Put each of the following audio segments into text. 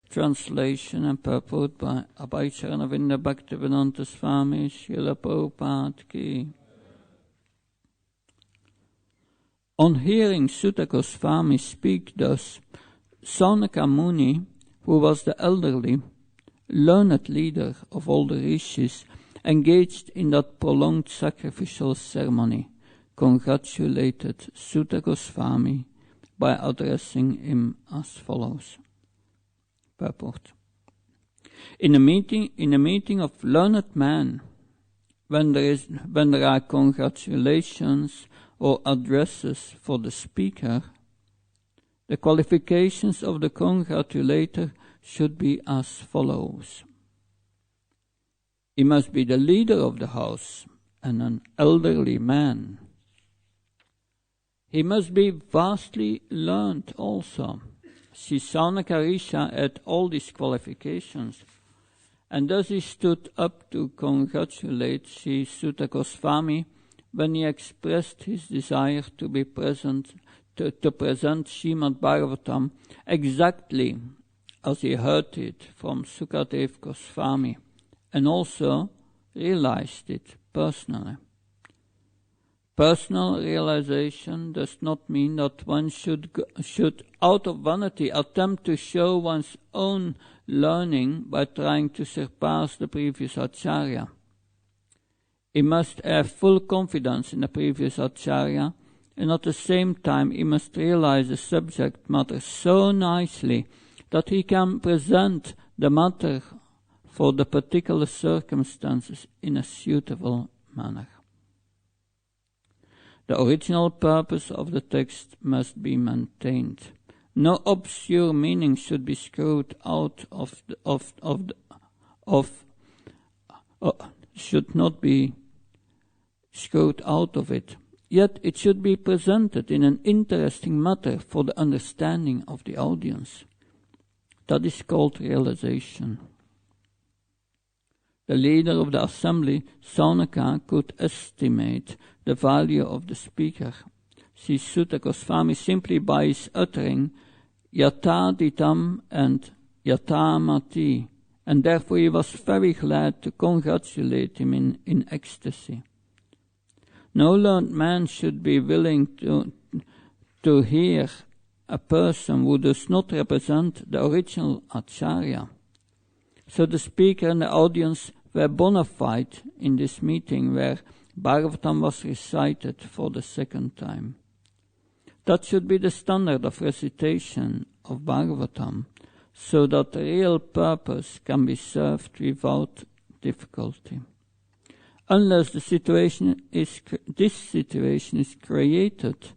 Translation and purport by Abhay Charanavinda Bhakti Prabhava Swami Srila Prabhupada Ki. On hearing Sutta Goswami speak thus, Saunaka Muni, who was the elderly, learned leader of all the rishis, engaged in that prolonged sacrificial ceremony, congratulated Sutta Goswami by addressing him as follows. Purport. In a meeting of learned men, when there are congratulations or addresses for the speaker, the qualifications of the congratulator should be as follows. He must be the leader of the house and an elderly man. He must be vastly learned also. Sri Saunaka Risha had all these qualifications, and thus he stood up to congratulate Sri Sutta Goswami when he expressed his desire to be present, to present Srimad Bhagavatam exactly as he heard it from Sukadev Goswami, and also realized it personally. Personal realization does not mean that one should, out of vanity, attempt to show one's own learning by trying to surpass the previous acharya. He must have full confidence in the previous acharya, and at the same time he must realize the subject matter so nicely that he can present the matter for the particular circumstances in a suitable manner. The original purpose of the text must be maintained. No obscure meaning should be screwed out should not be screwed out of it. Yet it should be presented in an interesting manner for the understanding of the audience. That is called realization. The leader of the assembly, Saunaka, could estimate the value of the speaker. Sri Sutta Goswami simply by his uttering Yataditam and Yatamati, and therefore he was very glad to congratulate him in ecstasy. No learned man should be willing to hear a person who does not represent the original acharya. So the speaker and the audience were bona fide in this meeting where Bhagavatam was recited for the second time. That should be the standard of recitation of Bhagavatam, so that the real purpose can be served without difficulty. Unless this situation is created,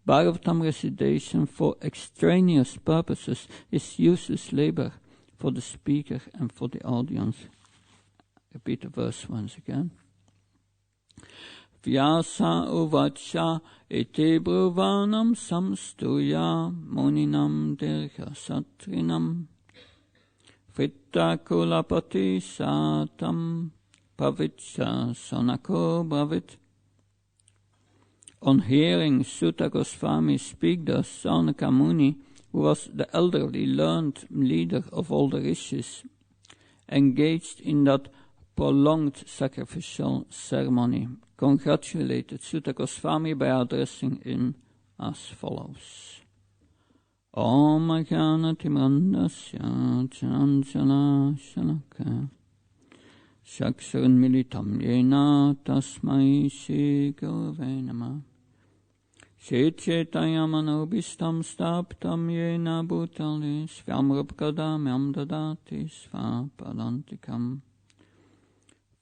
Bhagavatam recitation for extraneous purposes is useless labor for the speaker and for the audience. Repeat the verse once again. Vyasa uvacha ete bruvanam samstuya muninam dirgha satrinam fritta kulapati satam pavitcha sanako bhavit. On hearing Sutta Goswami speak thus, Saunaka Muni, who was the elderly learned leader of all the rishis, engaged in that prolonged sacrificial ceremony, congratulated Sutta Goswami by addressing him as follows. Om Ajnana Timrandasya Chanjana Shalaka Shakshurun Militam Yena Tasmai Shri Gurave Namah Chaitanya-manobhistam staptam yena bhutale svamrupkadamyam dadati svapadantikam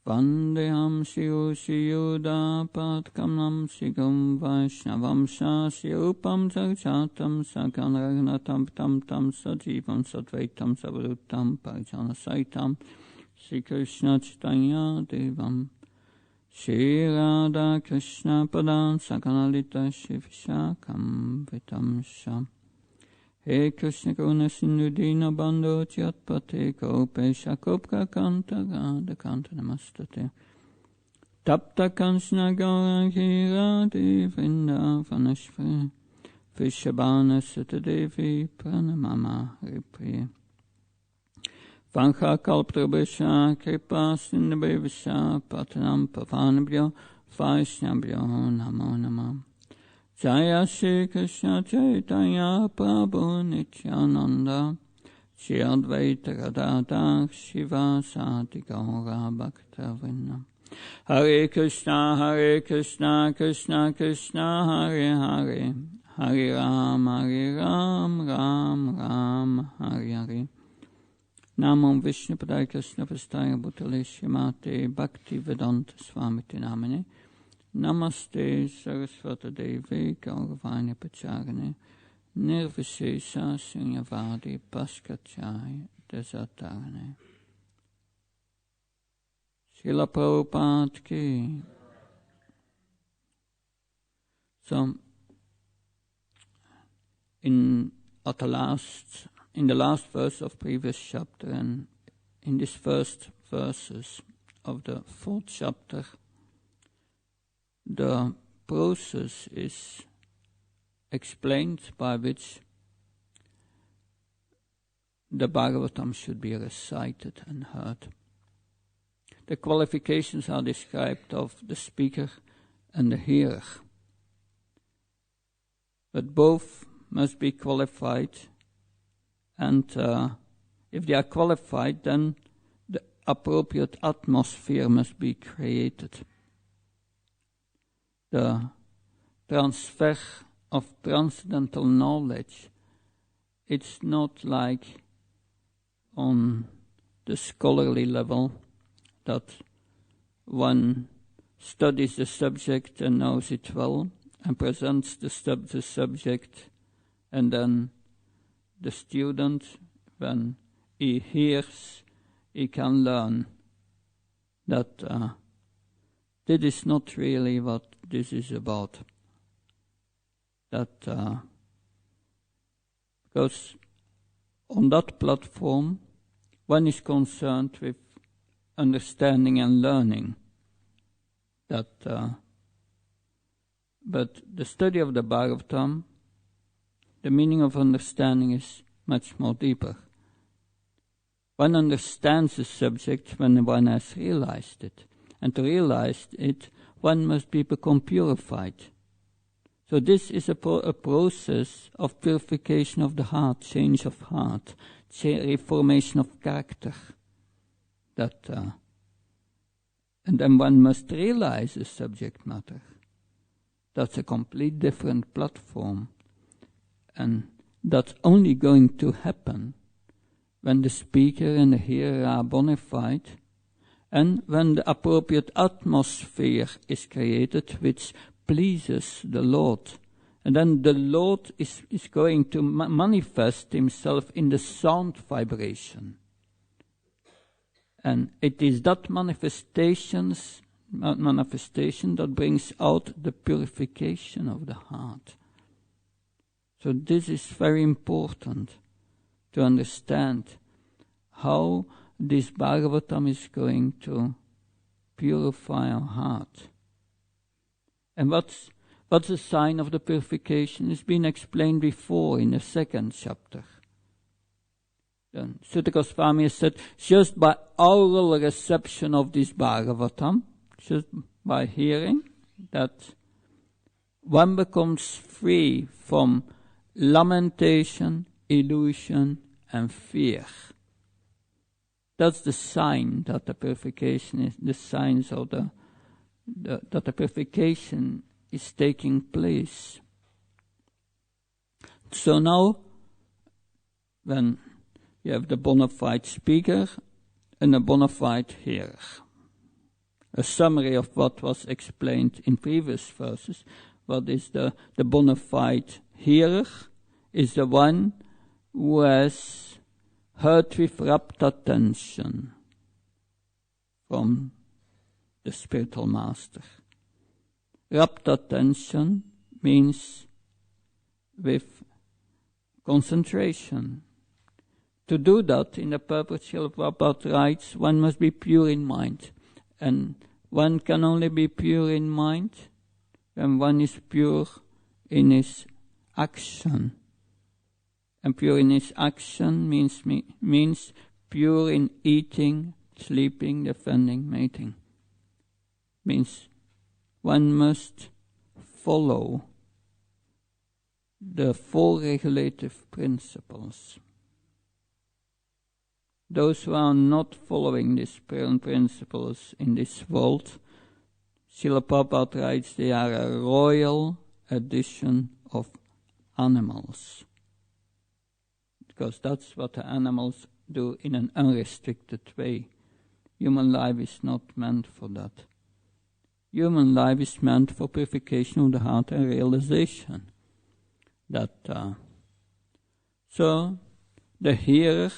Vandeham shiyudapatkamam shigam vaishnavam shasyarupam sarjatam sakanragnatam tam tam sajivam satvaitam savrutam parjanasaitam Sri Krishna Chaitanya Devam Shri Radha Krishna Padam Sakanalita Shivishakam Vitamsha He Krishna Karuna Sindhu Dina Bandho Chatpate Kopesha Kopka Kanta Radha Kanta Namastate Tapta Kanchana Gaura Kirati Vishabhana Satadevi Pranamama Haripriya. Vancha kalprabhasha kripa sindhabhevasha patanam pavanabhyo vaishnabhyo namo namo. Jaya Shri Krishna Chaitanya Prabhu Nityananda Shri Advaita Gadadhar Shiva Sati Gaura Bhaktavrinda. Hare Krishna, Krishna Krishna, Hare Hare, Hare Ram, Ram, Hare Hare. Namo Vishnu Padaya Krishna Prastaya Bhutale Srimate Bhakti Vedanta Swami Namane. Namaste Saraswata Devi Gauravani Pacharane Nirvishesha Sunyavadi Paskachai Desatarane. Srila Prabhupada ki. So, in the last verse of previous chapter and in these first verses of the fourth chapter, the process is explained by which the Bhagavatam should be recited and heard. The qualifications are described of the speaker and the hearer. But both must be qualified, and if they are qualified, then the appropriate atmosphere must be created. The transfer of transcendental knowledge, it's not like on the scholarly level that one studies the subject and knows it well and presents the subject, and then the student, when he hears, he can learn that this is not really what this is about. That because on that platform, one is concerned with understanding and learning. That, but the study of the Bhagavatam, the meaning of understanding is much more deeper. One understands the subject when one has realized it. And to realize it, one must become purified. So this is a process of purification of the heart, change of heart, reformation of character. That, and then one must realize the subject matter. That's a complete different platform. And that's only going to happen when the speaker and the hearer are bona fide, and when the appropriate atmosphere is created which pleases the Lord. And then the Lord is going to manifest himself in the sound vibration. And it is that manifestation that brings out the purification of the heart. So this is very important to understand how this Bhagavatam is going to purify our heart. And what's the sign of the purification? It's been explained before in the second chapter. Then Sutta Goswami has said, just by oral reception of this Bhagavatam, just by hearing, that one becomes free from lamentation, illusion, and fear. That's the sign that the purification is, the signs of that the purification is taking place. So now, when you have the bona fide speaker and a bona fide hearer, a summary of what was explained in previous verses. What is the bona fide hearer? Is the one who has heard with rapt attention from the spiritual master. Rapt attention means with concentration. To do that in the purpose of Prabhupada writes, one must be pure in mind. And one can only be pure in mind when one is pure in his action. And pure in his action means pure in eating, sleeping, defending, mating. Means one must follow the four regulative principles. Those who are not following these principles in this world, Srila Prabhupada writes, they are a royal addition of animals. Because that's what the animals do in an unrestricted way. Human life is not meant for that. Human life is meant for purification of the heart and realization. So the hearer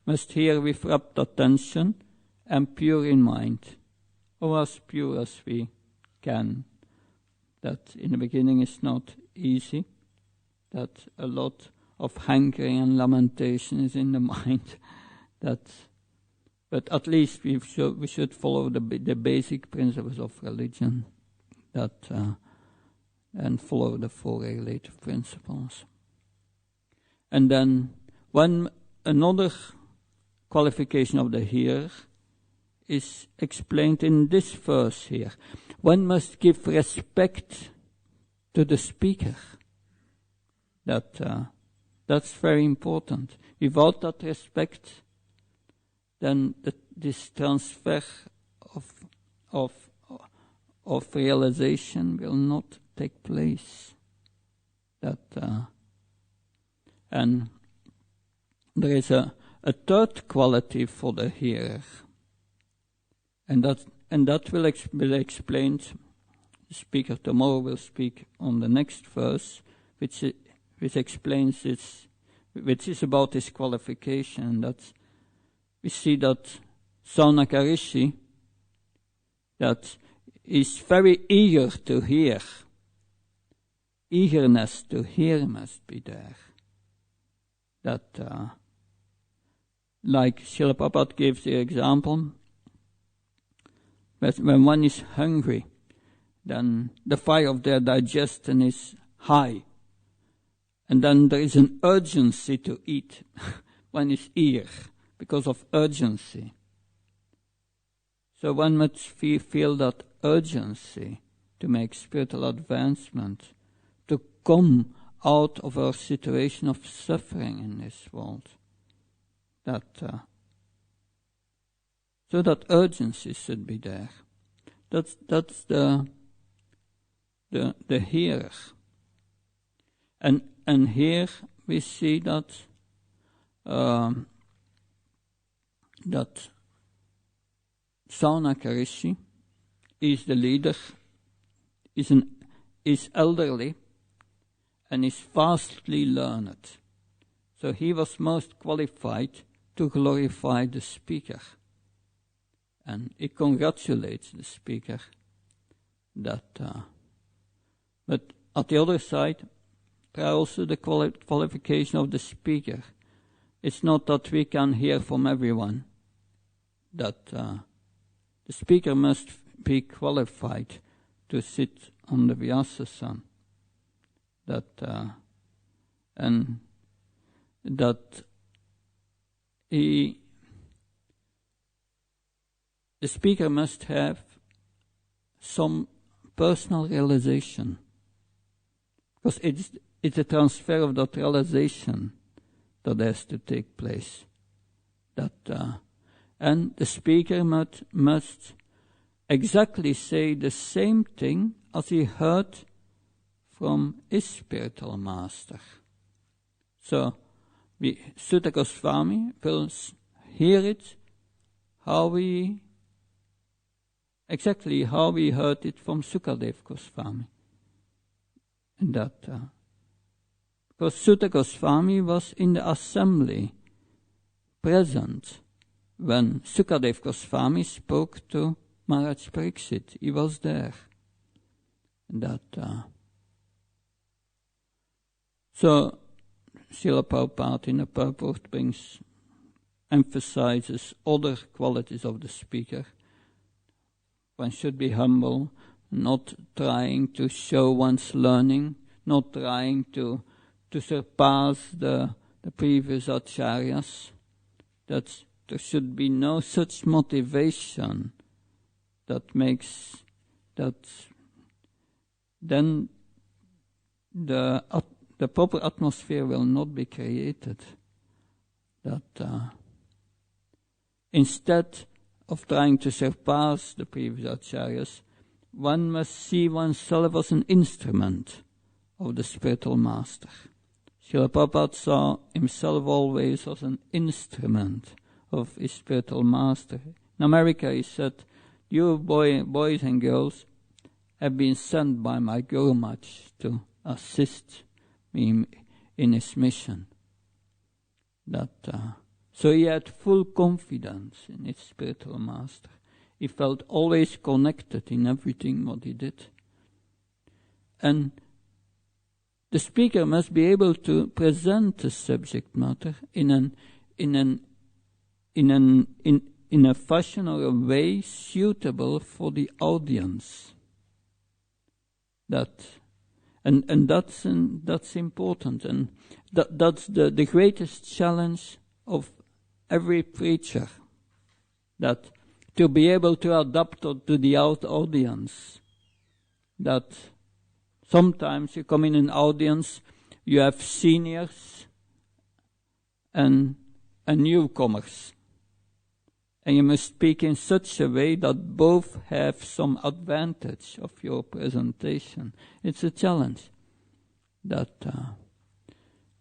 must hear with rapt attention and pure in mind, or as pure as we can. That in the beginning is not easy, that a lot of hankering and lamentation is in the mind, but at least we should follow the basic principles of religion, and follow the four regulative principles. And then another qualification of the hearer is explained in this verse here. One must give respect to the speaker. That's very important. Without that respect, then this transfer of realization will not take place. And there is a third quality for the hearer, and that will be explained. The speaker tomorrow will speak on the next verse, which explains this, which is about this qualification. That we see that Saunaka Rishi, that is very eager to hear. Eagerness to hear must be there. Like Srila Prabhupada gives the example, when one is hungry, then the fire of their digestion is high. And then there is an urgency to eat. One is eager because of urgency. So one must feel that urgency to make spiritual advancement, to come out of our situation of suffering in this world. So that urgency should be there. That's the hearer. And here we see that Saunaka Rishi is the leader, is elderly, and is vastly learned. So he was most qualified to glorify the speaker. And he congratulates the speaker but at the other side, there are also the qualification of the speaker. It's not that we can hear from everyone. The speaker must be qualified to sit on the Vyasasana. The speaker must have some personal realization, because it's a transfer of that realization that has to take place. And the speaker must exactly say the same thing as he heard from his spiritual master. So Sutta Goswami will hear it exactly how we heard it from Sukadev Goswami. And because Sutta Goswami was in the assembly present when Sukadev Goswami spoke to Maharaj Pariksit. He was there. So Srila Prabhupada in the purport emphasizes other qualities of the speaker. One should be humble, not trying to show one's learning, not trying to surpass the previous acharyas. That's there should be no such motivation that makes that then the proper atmosphere will not be created. That instead of trying to surpass the previous acharyas, one must see oneself as an instrument of the spiritual master. Srila Prabhupada saw himself always as an instrument of his spiritual master. In America, he said, "You boys and girls have been sent by my Guru Maharaj to assist me in his mission." So he had full confidence in his spiritual master. He felt always connected in everything what he did. And the speaker must be able to present the subject matter in a fashion or a way suitable for the audience. And that's important, and that's the greatest challenge of every preacher, that to be able to adapt to the audience. That sometimes you come in an audience, you have seniors and newcomers, and you must speak in such a way that both have some advantage of your presentation. It's a challenge.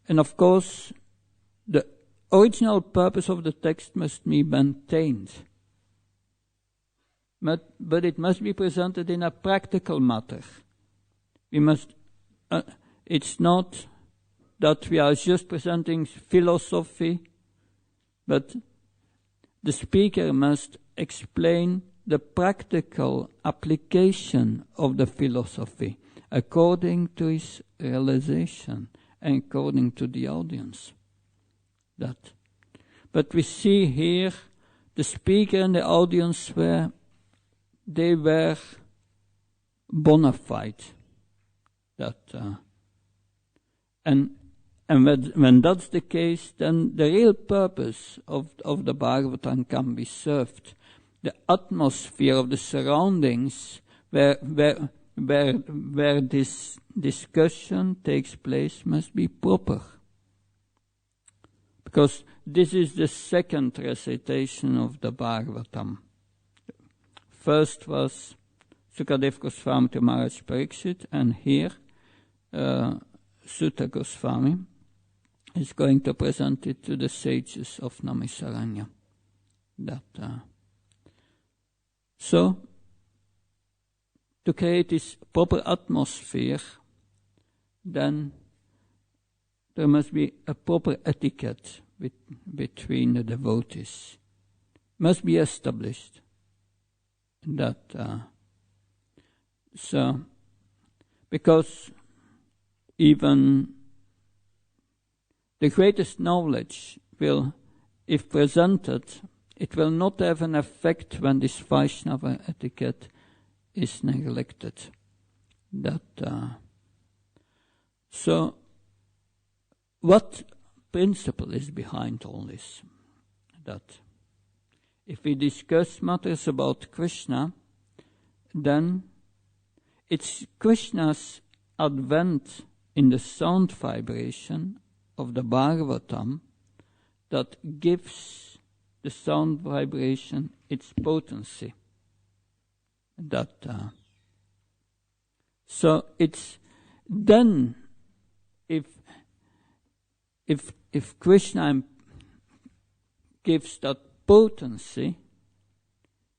And of course, the original purpose of the text must be maintained. But it must be presented in a practical matter. It's not that we are just presenting philosophy, but the speaker must explain the practical application of the philosophy according to his realization and according to the audience. But we see here the speaker and the audience were bona fide. And when that's the case, then the real purpose of the Bhagavatam can be served. The atmosphere of the surroundings where this discussion takes place must be proper. Because this is the second recitation of the Bhagavatam. First was Sukadeva Goswami to Maharaj Pariksit, and here Sutta Goswami is going to present it to the sages of Namisaranya. So, to create this proper atmosphere, then there must be a proper etiquette between the devotees. Must be established. Because even the greatest knowledge will, if presented, it will not have an effect when this Vaishnava etiquette is neglected. So, what principle is behind all this? That if we discuss matters about Krishna, then it's Krishna's advent in the sound vibration of the Bhagavatam that gives the sound vibration its potency. So it's then if Krishna gives that potency,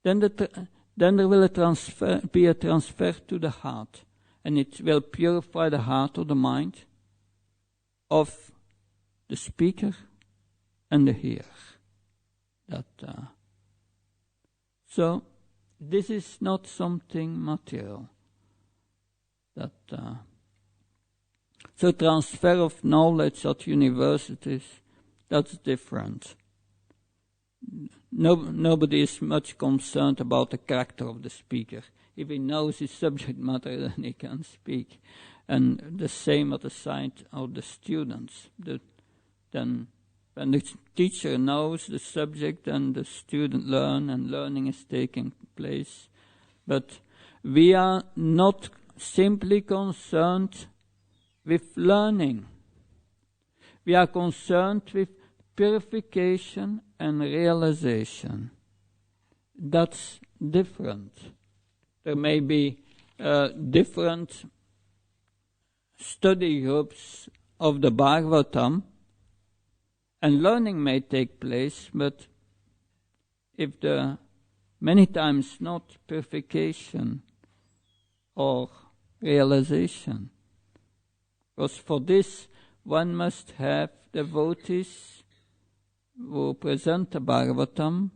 then there will be a transfer to the heart, and it will purify the heart or the mind of the speaker and the hearer. So this is not something material. So transfer of knowledge at universities, that's different. Nobody is much concerned about the character of the speaker. If he knows his subject matter, then he can speak. And the same at the side of the students. Then when the teacher knows the subject and the student learn and learning is taking place. But we are not simply concerned with learning. We are concerned with purification and realization. That's different. There may be different study groups of the Bhagavatam, and learning may take place, but if the many times not purification or realization. Because for this one must have devotees who present the Bhagavatam,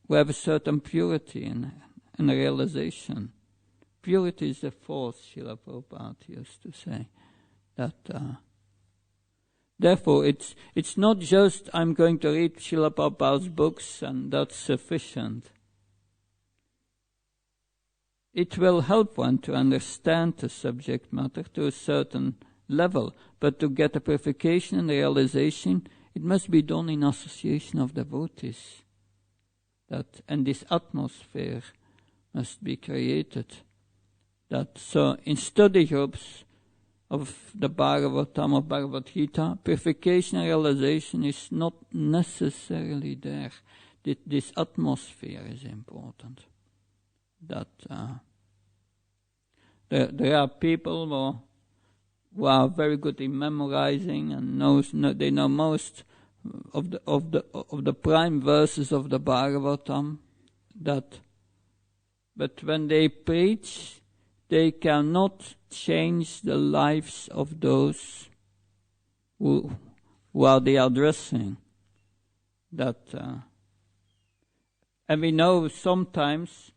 who have a certain purity and realization. Purity is the force, Srila Prabhupada used to say. That therefore it's not just I'm going to read Srila Prabhupada's books and that's sufficient. It will help one to understand the subject matter to a certain level, but to get a purification and realization, it must be done in association of devotees. And this atmosphere must be created. So in study groups of the Bhagavatam or Bhagavad Gita, purification and realization is not necessarily there. This atmosphere is important. There are people who are very good in memorizing and they know most of the prime verses of the Bhagavatam. But when they preach, they cannot change the lives of those who are they addressing. And we know sometimes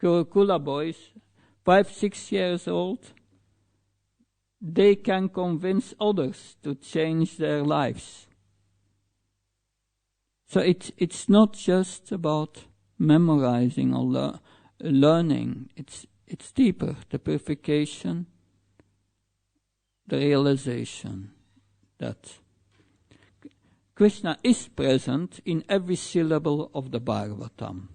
Gurukula boys, 5-6 years old, they can convince others to change their lives. So it's not just about memorizing or learning. It's deeper. The purification, the realization that Krishna is present in every syllable of the Bhagavatam,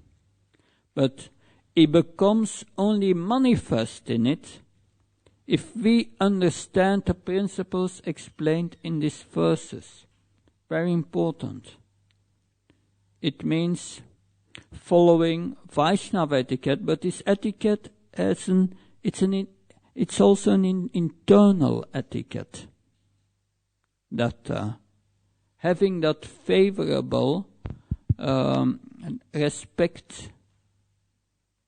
but he becomes only manifest in it if we understand the principles explained in these verses. Very important. It means following Vaishnava etiquette, but this etiquette it's also an internal etiquette. Having that favorable respect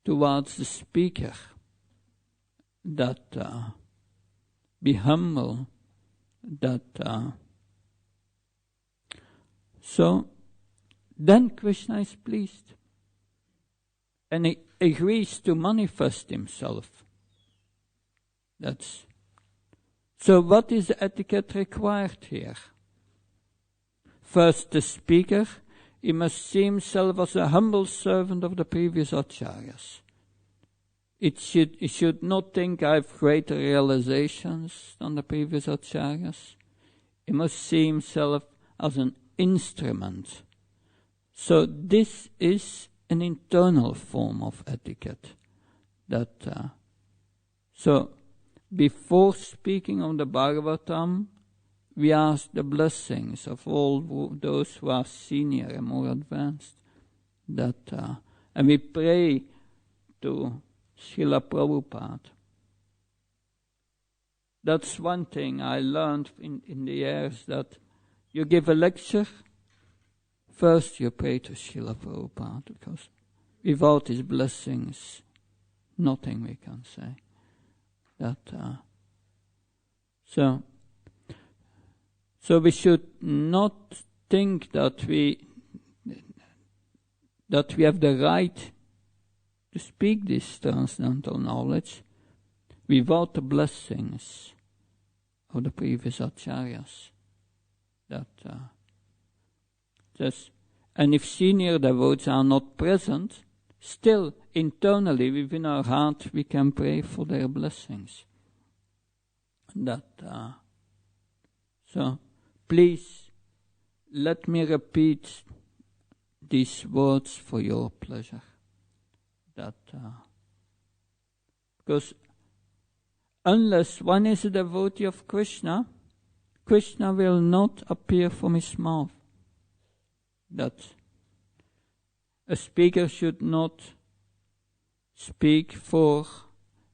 towards the speaker, be humble, so then Krishna is pleased and he agrees to manifest himself. So what is the etiquette required here? First, the speaker, he must see himself as a humble servant of the previous acharyas. He should not think I have greater realizations than the previous acharyas. He must see himself as an instrument. So this is an internal form of etiquette. So before speaking of the Bhagavatam, we ask the blessings of all those who are senior and more advanced. And we pray to Srila Prabhupada. That's one thing I learned in the years, that you give a lecture, first you pray to Srila Prabhupada, because without his blessings, nothing we can say. So we should not think that we have the right to speak this transcendental knowledge without the blessings of the previous acharyas. And if senior devotees are not present, still internally within our heart we can pray for their blessings. So please let me repeat these words for your pleasure. Because unless one is a devotee of Krishna, Krishna will not appear from his mouth. That a speaker should not speak for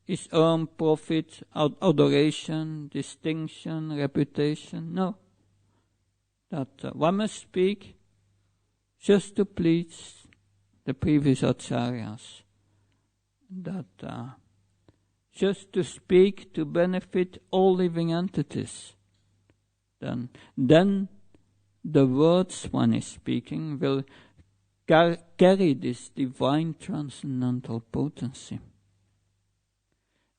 his own profit, adoration, distinction, reputation. No. That one must speak just to please the previous acharyas. That just to speak to benefit all living entities. Then the words one is speaking will carry this divine transcendental potency.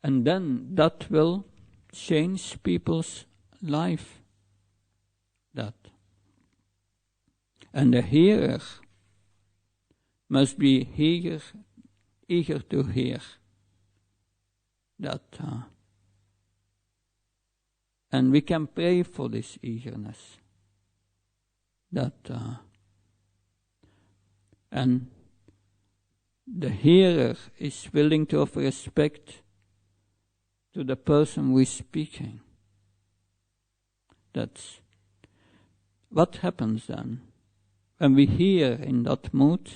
And then that will change people's life. And the hearer must be eager to hear. And we can pray for this eagerness. And the hearer is willing to offer respect to the person who is speaking. That's what happens then. When we hear in that mood,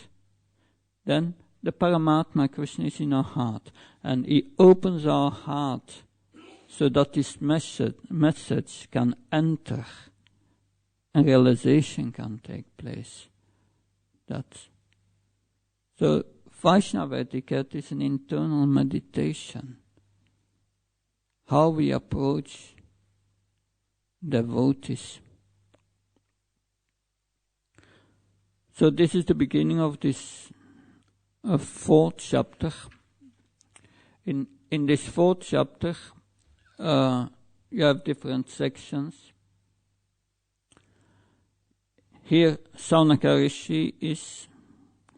then the Paramatma Krishna is in our heart, and he opens our heart so that this message can enter and realization can take place. So Vaishnava etiquette is an internal meditation. How we approach devotees. So this is the beginning of this fourth chapter. In this fourth chapter, you have different sections. Here, Saunaka Rishi is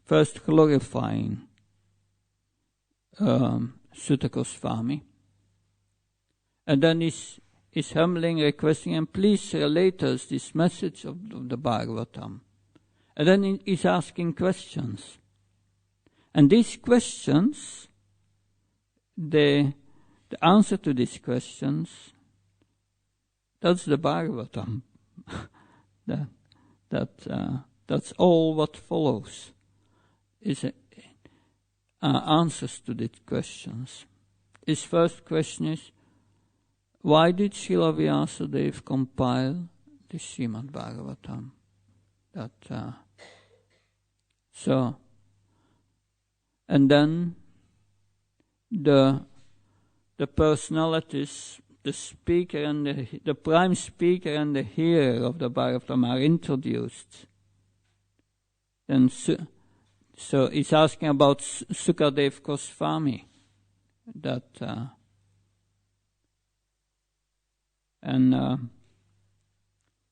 first glorifying Sutta Goswami, and then is humbling, requesting, and please relate us this message of the Bhagavatam. And then he's asking questions. And these questions, the answer to these questions, that's the Bhagavatam. That's all what follows is answers to these questions. His first question is, why did Srila Vyasadeva compile the Srimad Bhagavatam? And then the personalities, the speaker and the prime speaker and the hearer of the Bhagavatam are introduced. And so he's asking about Sukadev Goswami. And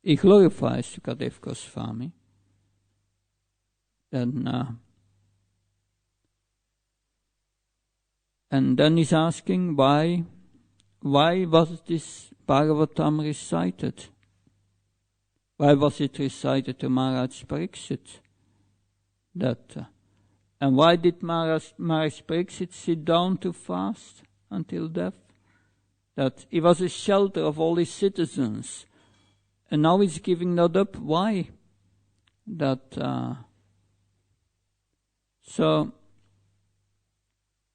he glorifies Sukadev Goswami. And then he's asking why was this Bhagavatam recited? Why was it recited to Maharaj Pariksit? And why did Maharaj Pariksit sit down to fast until death? That he was a shelter of all his citizens, and now he's giving that up. Why? And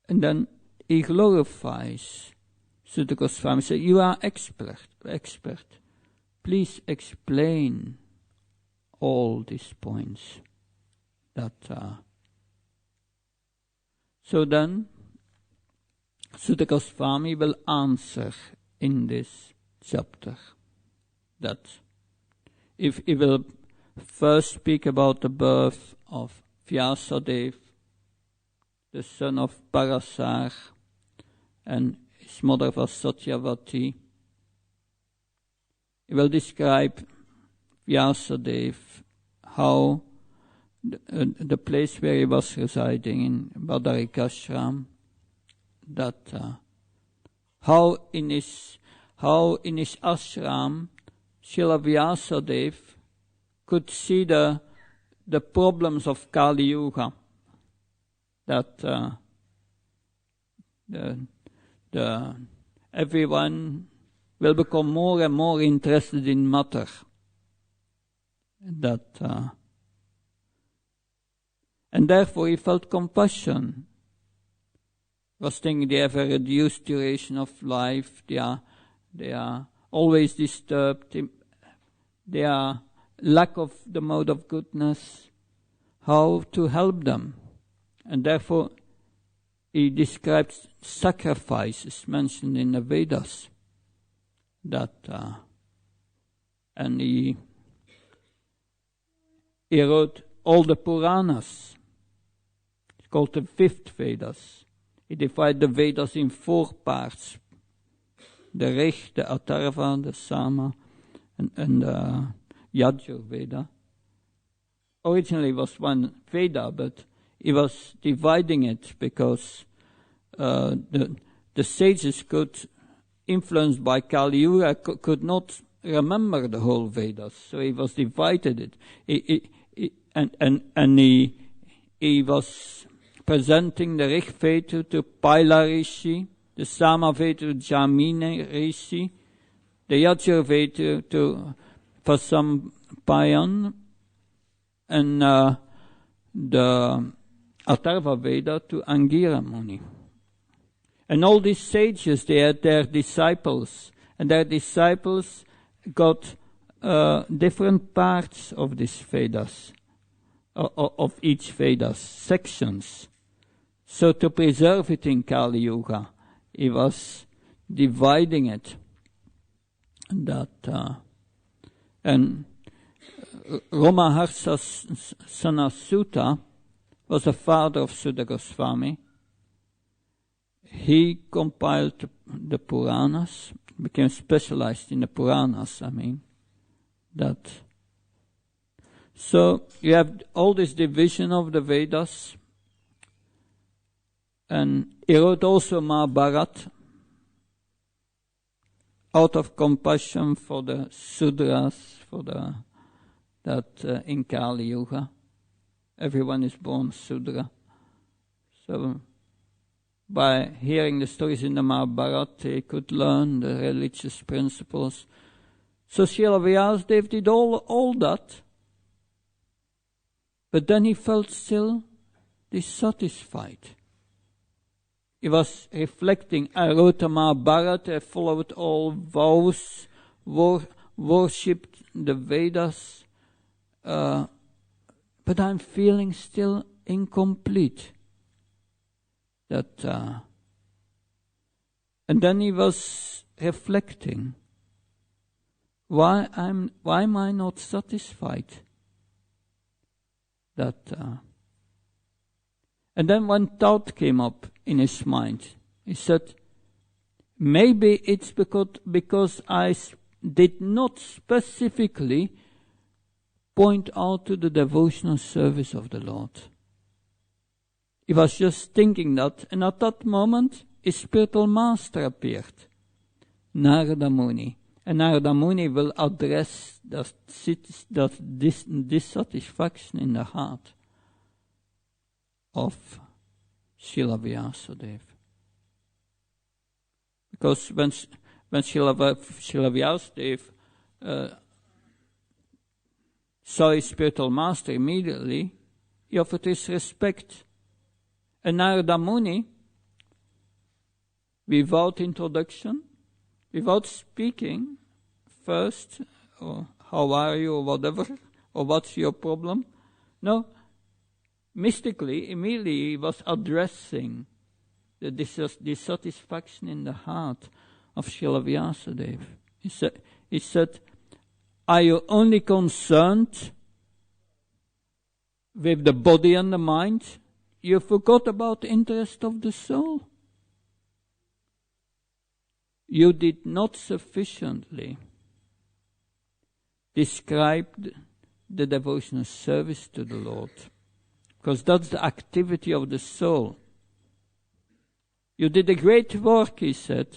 then he glorifies Sutta Goswami. So you are expert. Please explain all these points. So then, Sutta Goswami will answer in this chapter. That if he will first speak about the birth of Vyasadeva, the son of Parasar, and his mother was Satyavati. He will describe Vyasadeva, how the place where he was residing in Badarikashram, how in his ashram Srila Vyasadeva could see the problems of Kali Yuga, that the everyone will become more and more interested in matter. And therefore he felt compassion. Was thinking they have a reduced duration of life. They are always disturbed. They are lack of the mode of goodness. How to help them? And therefore he describes sacrifices mentioned in the Vedas. And he wrote all the Puranas. It's called the fifth Vedas. He divided the Vedas in 4 parts. The Rig, the Atharva, the Sama, and the Yajur Veda. Originally it was one Veda, but he was dividing it because the sages influenced by Kali Yuga, could not remember the whole Vedas. So he was divided it. He was presenting the Rig Veda to Paila Rishi, the Sama Veda to Jamina Rishi, the Yajur Veda to Vasampayan, and the Atharva Veda to Angira Muni. And all these sages, they had their disciples, and their disciples got different parts of these Vedas, of each Vedas, sections. So to preserve it in Kali Yuga, he was dividing it. And Ramaharsa Sanasutta was the father of Sutta Goswami. He compiled the Puranas, became specialized in the Puranas, So you have all this division of the Vedas, and he wrote also Mahabharata out of compassion for the Sudras, in Kali Yuga. Everyone is born Sudra. So by hearing the stories in the Mahabharata, he could learn the religious principles. So Srila Vyasadeva did all that, but then he felt still dissatisfied. He was reflecting, I wrote the Mahabharata, I followed all vows, worshipped the Vedas, but I'm feeling still incomplete. And then he was reflecting, why am I not satisfied? And then one thought came up in his mind. He said, maybe it's because I did not specifically point out to the devotional service of the Lord. He was just thinking that, and at that moment, his spiritual master appeared, Narada Muni. And Narada Muni will address that dissatisfaction in the heart of Srila Vyasadeva. Because when Srila Vyasadeva saw his spiritual master immediately, he offered his respect. And Narada Muni, without introduction, without speaking first, or how are you, or whatever, or what's your problem? No, mystically, immediately he was addressing the dissatisfaction in the heart of Srila Vyasadeva. He said, are you only concerned with the body and the mind? You forgot about the interest of the soul. You did not sufficiently describe the devotional service to the Lord, because that's the activity of the soul. You did a great work, he said.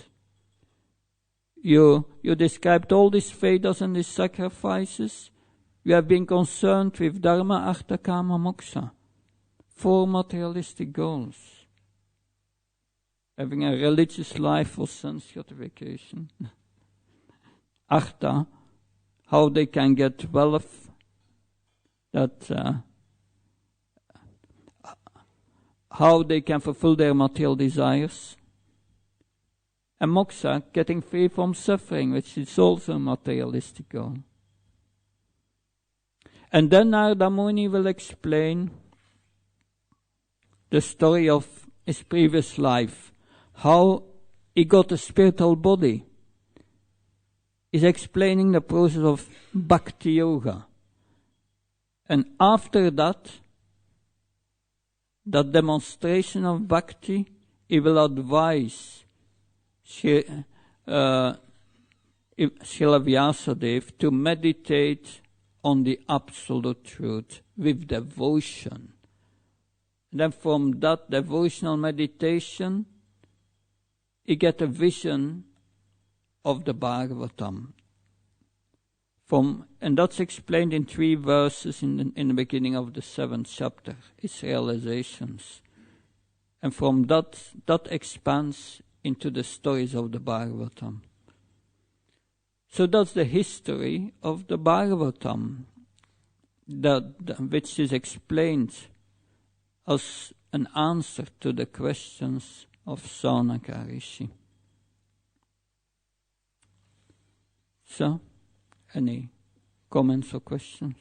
You described all these Vedas and these sacrifices, We have been concerned with Dharma, Artha, Kama, Moksha. 4 materialistic goals. Having a religious life for sense gratification. Artha, how they can get wealth, how they can fulfill their material desires. And moksha, getting free from suffering, which is also a materialistic goal. And then Narada Muni will explain the story of his previous life, how he got a spiritual body. He's explaining the process of Bhakti Yoga. And after that demonstration of Bhakti, he will advise Srila Vyasadeva to meditate on the absolute truth with devotion. And then from that devotional meditation, he get a vision of the Bhagavatam. And that's explained in 3 verses in the beginning of the 7th chapter, its realizations. And from that expands into the stories of the Bhagavatam. So that's the history of the Bhagavatam, which is explained as an answer to the questions of Sanaka Rishi. So, any comments or questions?